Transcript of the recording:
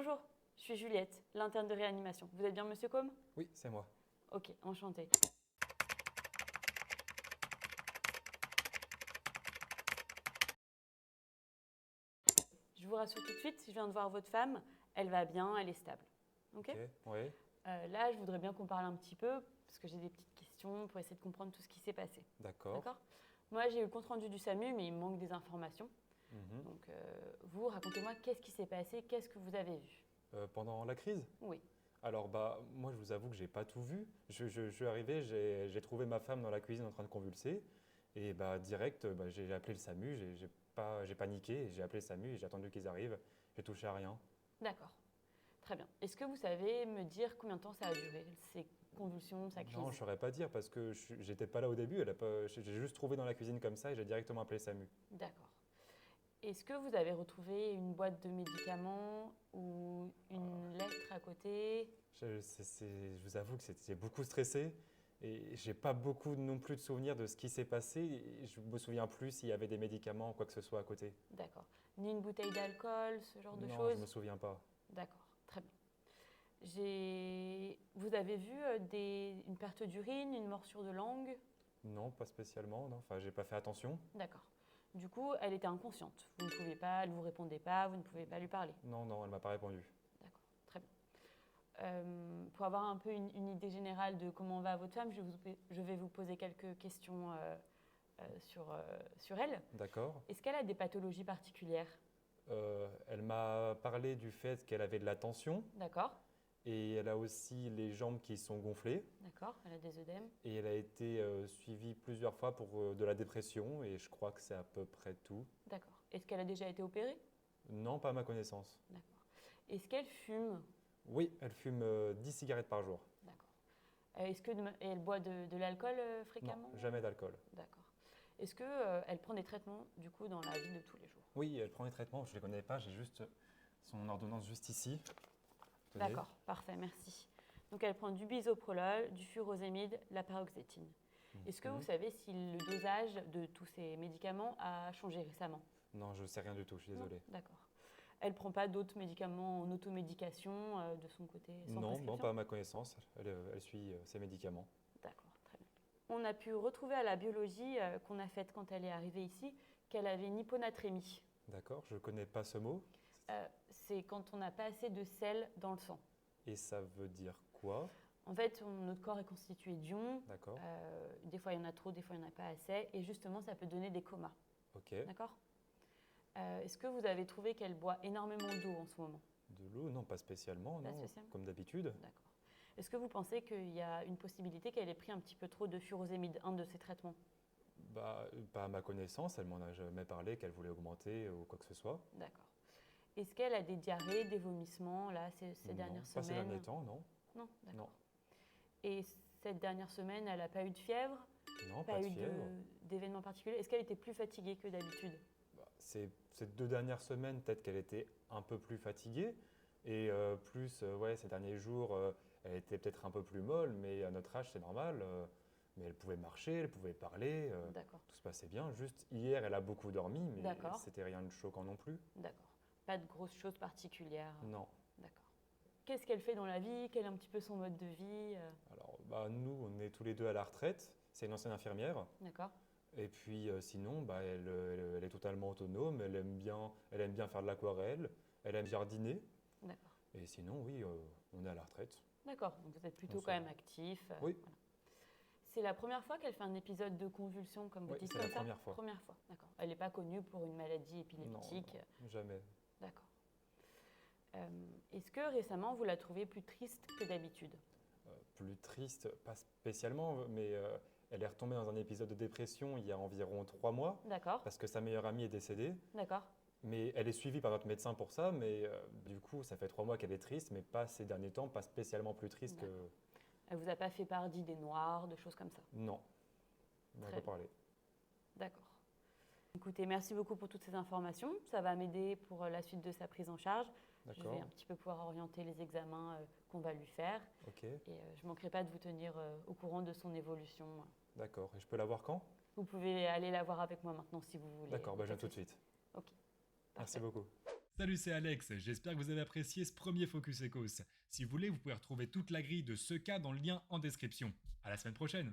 Bonjour, je suis Juliette, l'interne de réanimation. Vous êtes bien Monsieur Combe? Oui, c'est moi. Ok, enchantée. Je vous rassure tout de suite, je viens de voir votre femme, elle va bien, elle est stable. Ok, Oui. là, je voudrais bien qu'on parle un petit peu, parce que j'ai des petites questions pour essayer de comprendre tout ce qui s'est passé. D'accord. D'accord? Moi, j'ai eu le compte-rendu du SAMU, mais il me manque des informations. Mhm. Donc, vous, racontez-moi, qu'est-ce qui s'est passé? Qu'est-ce que vous avez vu? Pendant la crise? Oui, Alors, moi, je vous avoue que j'ai pas tout vu. Je suis arrivé, j'ai trouvé ma femme dans la cuisine en train de convulser. Et direct, j'ai appelé le SAMU. J'ai paniqué, j'ai appelé le SAMU et j'ai attendu qu'ils arrivent. J'ai touché à rien. d'accord. Très bien. Est-ce que vous savez me dire combien de temps ça a duré, ces convulsions, sa crise? Non, je saurais pas dire parce que j'étais pas là au début. J'ai juste trouvé dans la cuisine comme ça et j'ai directement appelé le SAMU. D'accord. Est-ce que vous avez retrouvé une boîte de médicaments ou une lettre à côté? Je vous avoue que j'ai beaucoup stressé et j'ai pas beaucoup non plus de souvenirs de ce qui s'est passé. Et je me souviens plus s'il y avait des médicaments ou quoi que ce soit à côté. D'accord. Ni une bouteille d'alcool, ce genre de Non, je choses? me souviens pas. D'accord, très bien. Vous avez vu une perte d'urine, une morsure de langue? Non, pas spécialement. Non. Enfin, j'ai pas fait attention. D'accord. Du coup, elle était inconsciente. Vous ne pouvez pas, elle ne vous répondait pas, vous ne pouvez pas lui parler. Non, non, elle m'a pas répondu. D'accord, très bien. Pour avoir un peu une idée générale de comment va votre femme, je vais vous poser quelques questions sur elle. D'accord. Est-ce qu'elle a des pathologies particulières? Elle m'a parlé du fait qu'elle avait de la tension D'accord, et elle a aussi les jambes qui sont gonflées. d'accord, elle a des œdèmes. Et elle a été suivie plusieurs fois pour de la dépression et je crois que c'est à peu près tout. D'accord. Est-ce qu'elle a déjà été opérée? Non, pas à ma connaissance. D'accord. Est-ce qu'elle fume? Oui, elle fume 10 cigarettes par jour. D'accord. Et elle boit de l'alcool Non, fréquemment? jamais d'alcool. D'accord. Est-ce qu'elle prend des traitements du coup dans la vie de tous les jours? Oui, elle prend les traitements, je ne les connais pas, j'ai juste son ordonnance juste ici. Tenez. D'accord, parfait, merci. Donc elle prend du bisoprolol, du furosémide, la paroxétine. Est-ce que vous savez si le dosage de tous ces médicaments a changé récemment? Non, je ne sais rien du tout, je suis désolé. Non, d'accord. Elle ne prend pas d'autres médicaments en automédication de son côté, sans Non, prescription? pas à ma connaissance, elle suit ses médicaments. D'accord, très bien. On a pu retrouver à la biologie qu'on a faite quand elle est arrivée ici qu'elle avait une hyponatrémie. D'accord, je ne connais pas ce mot. C'est quand on n'a pas assez de sel dans le sang. Et ça veut dire quoi? En fait, notre corps est constitué d'ions. D'accord, Des fois, il y en a trop, des fois, il n'y en a pas assez. Et justement, ça peut donner des comas. ok. D'accord? Est-ce que vous avez trouvé qu'elle boit énormément d'eau en ce moment? De l'eau? Non, pas spécialement, Pas non, spécialement. comme d'habitude. D'accord. Est-ce que vous pensez qu'il y a une possibilité qu'elle ait pris un petit peu trop de furosémide, un de ces traitements? Pas à ma connaissance, elle m'en a jamais parlé qu'elle voulait augmenter ou quoi que ce soit. D'accord. Est-ce qu'elle a des diarrhées, des vomissements, là, ces Non, dernières pas ces semaines? derniers temps, non. Non, d'accord. Non, Et cette dernière semaine, elle n'a pas eu de fièvre? non, pas de eu fièvre. d'événements particuliers? Est-ce qu'elle était plus fatiguée que d'habitude? Ces 2 dernières semaines, peut-être qu'elle était un peu plus fatiguée. Et ouais, ces derniers jours, elle était peut-être un peu plus molle, mais à notre âge, c'est normal. Mais elle pouvait marcher, elle pouvait parler, D'accord, tout se passait bien. Juste hier, elle a beaucoup dormi, mais D'accord. c'était rien de choquant non plus. d'accord. Pas de grosses choses particulières? Non. D'accord. Qu'est-ce qu'elle fait dans la vie? Quel est un petit peu son mode de vie? Alors, nous, on est tous les deux à la retraite. C'est une ancienne infirmière. D'accord, Et puis sinon, elle est totalement autonome. Elle aime bien faire de l'aquarelle. Elle aime jardiner. d'accord. Et sinon, oui, on est à la retraite. D'accord, donc vous êtes plutôt On quand se- même actif. Oui. Voilà. C'est la première fois qu'elle fait un épisode de convulsion, comme vous Oui, dites c'est comme la ça? première fois. Première fois, d'accord. Elle n'est pas connue pour une maladie Non, épileptique? non, jamais. D'accord. Est-ce que récemment, vous la trouvez plus triste que d'habitude? Plus triste, pas spécialement, mais elle est retombée dans un épisode de dépression il y a environ 3 mois D'accord, parce que sa meilleure amie est décédée. d'accord, Mais elle est suivie par notre médecin pour ça, mais du coup, ça fait 3 mois qu'elle est triste, mais pas ces derniers temps, pas spécialement plus triste que... D'accord. Elle vous a pas fait part d'idées noires, de choses comme ça? Non, on n'a Très pas bien. parlé. D'accord. Écoutez, merci beaucoup pour toutes ces informations. Ça va m'aider pour la suite de sa prise en charge. Je D'accord, vais un petit peu pouvoir orienter les examens qu'on va lui faire. ok, Et je ne manquerai pas de vous tenir au courant de son évolution. d'accord. Et je peux la voir quand? Vous pouvez aller la voir avec moi maintenant si vous voulez. D'accord, je Pas viens de tout de souci. suite. Ok, Merci parfait. beaucoup. Salut, c'est Alex, j'espère que vous avez apprécié ce premier Focus Ecos. Si vous voulez, vous pouvez retrouver toute la grille de ce cas dans le lien en description. À la semaine prochaine!